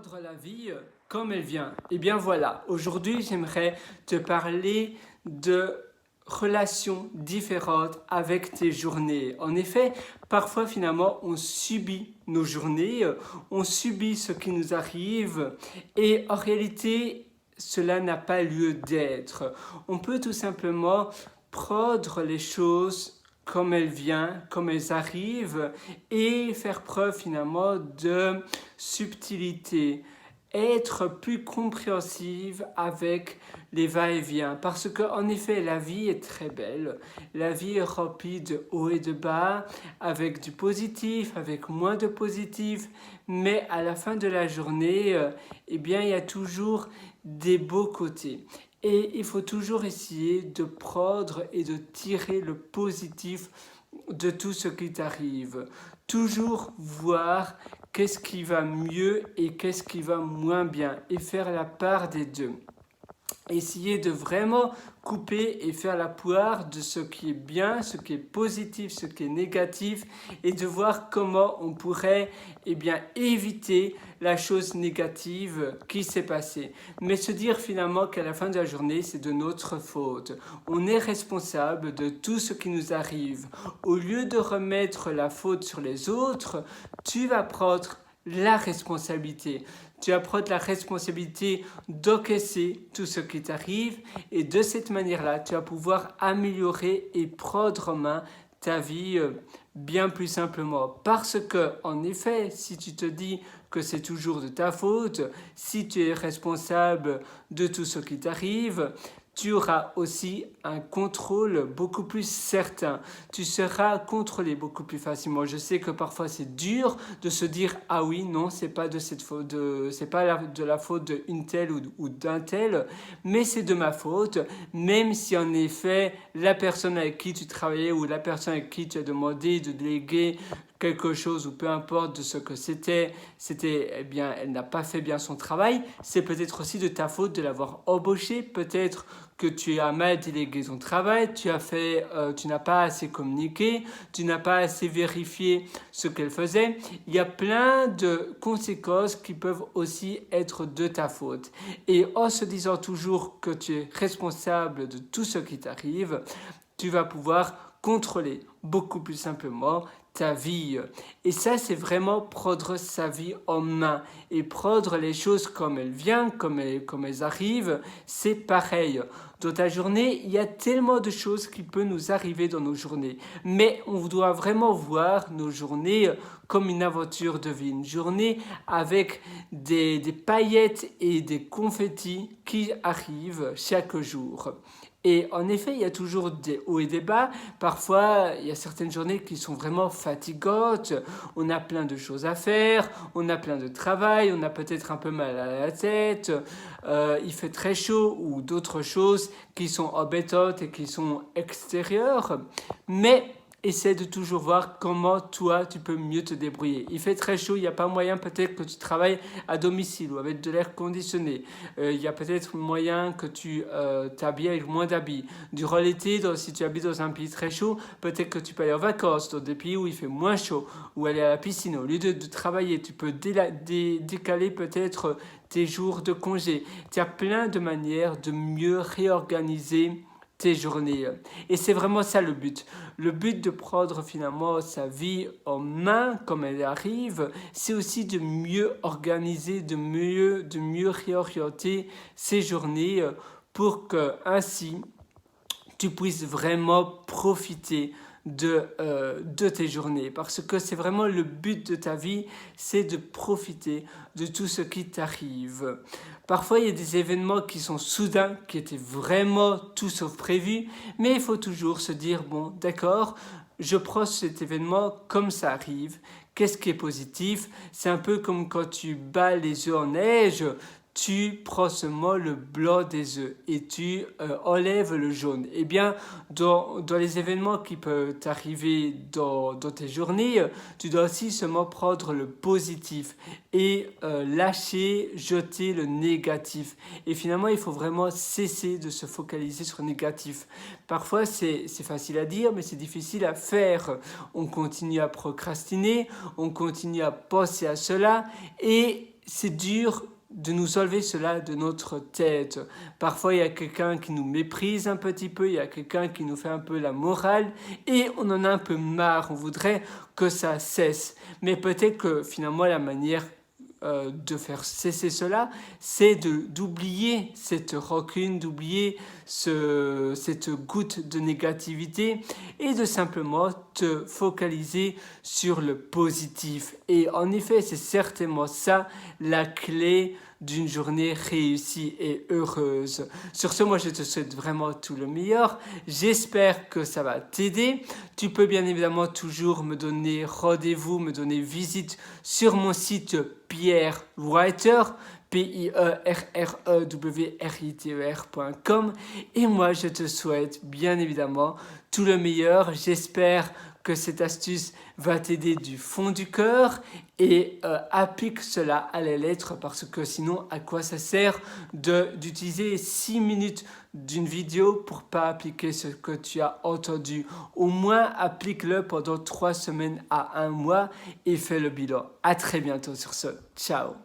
Prendre la vie comme elle vient. Et bien voilà, aujourd'hui j'aimerais te parler de relations différentes avec tes journées. En effet, parfois finalement on subit nos journées, on subit ce qui nous arrive et en réalité cela n'a pas lieu d'être. On peut tout simplement prendre les choses comme elles viennent, comme elles arrivent et faire preuve finalement de subtilité, être plus compréhensive avec les va-et-vient. Parce qu'en effet, la vie est très belle. La vie est remplie de hauts et de bas, avec du positif, avec moins de positif. Mais à la fin de la journée, eh bien, il y a toujours des beaux côtés. Et il faut toujours essayer de prendre et de tirer le positif de tout ce qui t'arrive. Toujours voir qu'est-ce qui va mieux et qu'est-ce qui va moins bien et faire la part des deux. Essayer de vraiment couper et faire la poire de ce qui est bien, ce qui est positif, ce qui est négatif et de voir comment on pourrait éviter la chose négative qui s'est passée. Mais se dire finalement qu'à la fin de la journée, c'est de notre faute. On est responsable de tout ce qui nous arrive. Au lieu de remettre la faute sur les autres, tu vas prendre la responsabilité. Tu vas prendre la responsabilité d'encaisser tout ce qui t'arrive et de cette manière-là, tu vas pouvoir améliorer et prendre en main ta vie bien plus simplement. Parce que, en effet, si tu te dis que c'est toujours de ta faute, si tu es responsable de tout ce qui t'arrive, tu auras aussi un contrôle beaucoup plus certain. Tu seras contrôlé beaucoup plus facilement. Je sais que parfois c'est dur de se dire ah oui non c'est pas de cette faute, c'est pas de la faute d'une telle ou d'un tel, mais c'est de ma faute. Même si en effet la personne avec qui tu travaillais ou la personne avec qui tu as demandé de déléguer quelque chose ou peu importe de ce que c'était elle n'a pas fait bien son travail, c'est peut-être aussi de ta faute de l'avoir embauché, peut-être que tu as mal délégué ton travail, tu n'as pas assez communiqué, tu n'as pas assez vérifié ce qu'elle faisait. Il y a plein de conséquences qui peuvent aussi être de ta faute. Et en se disant toujours que tu es responsable de tout ce qui t'arrive, tu vas pouvoir contrôler beaucoup plus simplement ta vie. Et ça, c'est vraiment prendre sa vie en main et prendre les choses comme elles viennent, comme elles arrivent. C'est pareil. Dans ta journée, il y a tellement de choses qui peuvent nous arriver dans nos journées. Mais on doit vraiment voir nos journées comme une aventure de vie. Une journée avec des paillettes et des confettis qui arrivent chaque jour. Et en effet, il y a toujours des hauts et des bas. Parfois, il y a certaines journées qui sont vraiment fatigantes. On a plein de choses à faire, on a plein de travail, on a peut-être un peu mal à la tête, il fait très chaud ou d'autres choses qui sont embêtantes et qui sont extérieures. Mais essaie de toujours voir comment toi tu peux mieux te débrouiller. Il fait très chaud, il n'y a pas moyen peut-être que tu travailles à domicile ou avec de l'air conditionné. Il y a peut-être moyen que tu t'habilles avec moins d'habits. Durant l'été, si tu habites dans un pays très chaud, peut-être que tu peux aller en vacances dans des pays où il fait moins chaud ou aller à la piscine. Au lieu de travailler, tu peux décaler peut-être tes jours de congé. Tu as plein de manières de mieux réorganiser tes journées. Et c'est vraiment ça le but. Le but de prendre finalement sa vie en main comme elle arrive, c'est aussi de mieux organiser, de mieux réorienter ses journées pour que ainsi tu puisses vraiment profiter de tes journées. Parce que c'est vraiment le but de ta vie, c'est de profiter de tout ce qui t'arrive. Parfois, il y a des événements qui sont soudains, qui étaient vraiment tout sauf prévus, mais il faut toujours se dire, bon, d'accord, je prends cet événement comme ça arrive. Qu'est-ce qui est positif? C'est un peu comme quand tu bats les œufs en neige. Tu prends seulement le blanc des œufs et tu enlèves le jaune. Eh bien, dans les événements qui peuvent t'arriver dans tes journées, tu dois aussi seulement prendre le positif et lâcher, jeter le négatif. Et finalement, il faut vraiment cesser de se focaliser sur le négatif. Parfois, c'est facile à dire, mais c'est difficile à faire. On continue à procrastiner, on continue à penser à cela et c'est dur de nous enlever cela de notre tête. Parfois, il y a quelqu'un qui nous méprise un petit peu, il y a quelqu'un qui nous fait un peu la morale et on en a un peu marre, on voudrait que ça cesse. Mais peut-être que finalement, la manière de faire cesser cela, c'est d'oublier cette rancune, d'oublier cette goutte de négativité et de simplement te focaliser sur le positif. Et en effet, c'est certainement ça la clé d'une journée réussie et heureuse. Sur ce, moi, je te souhaite vraiment tout le meilleur. J'espère que ça va t'aider. Tu peux bien évidemment toujours me donner rendez-vous, me donner visite sur mon site Pierre Writer, pierrewriter.com. Et moi, je te souhaite bien évidemment tout le meilleur. J'espère que cette astuce va t'aider du fond du cœur et applique cela à la lettre parce que sinon, à quoi ça sert d'utiliser 6 minutes d'une vidéo pour pas appliquer ce que tu as entendu? Au moins, applique-le pendant 3 semaines à 1 mois et fais le bilan. À très bientôt sur ce. Ciao.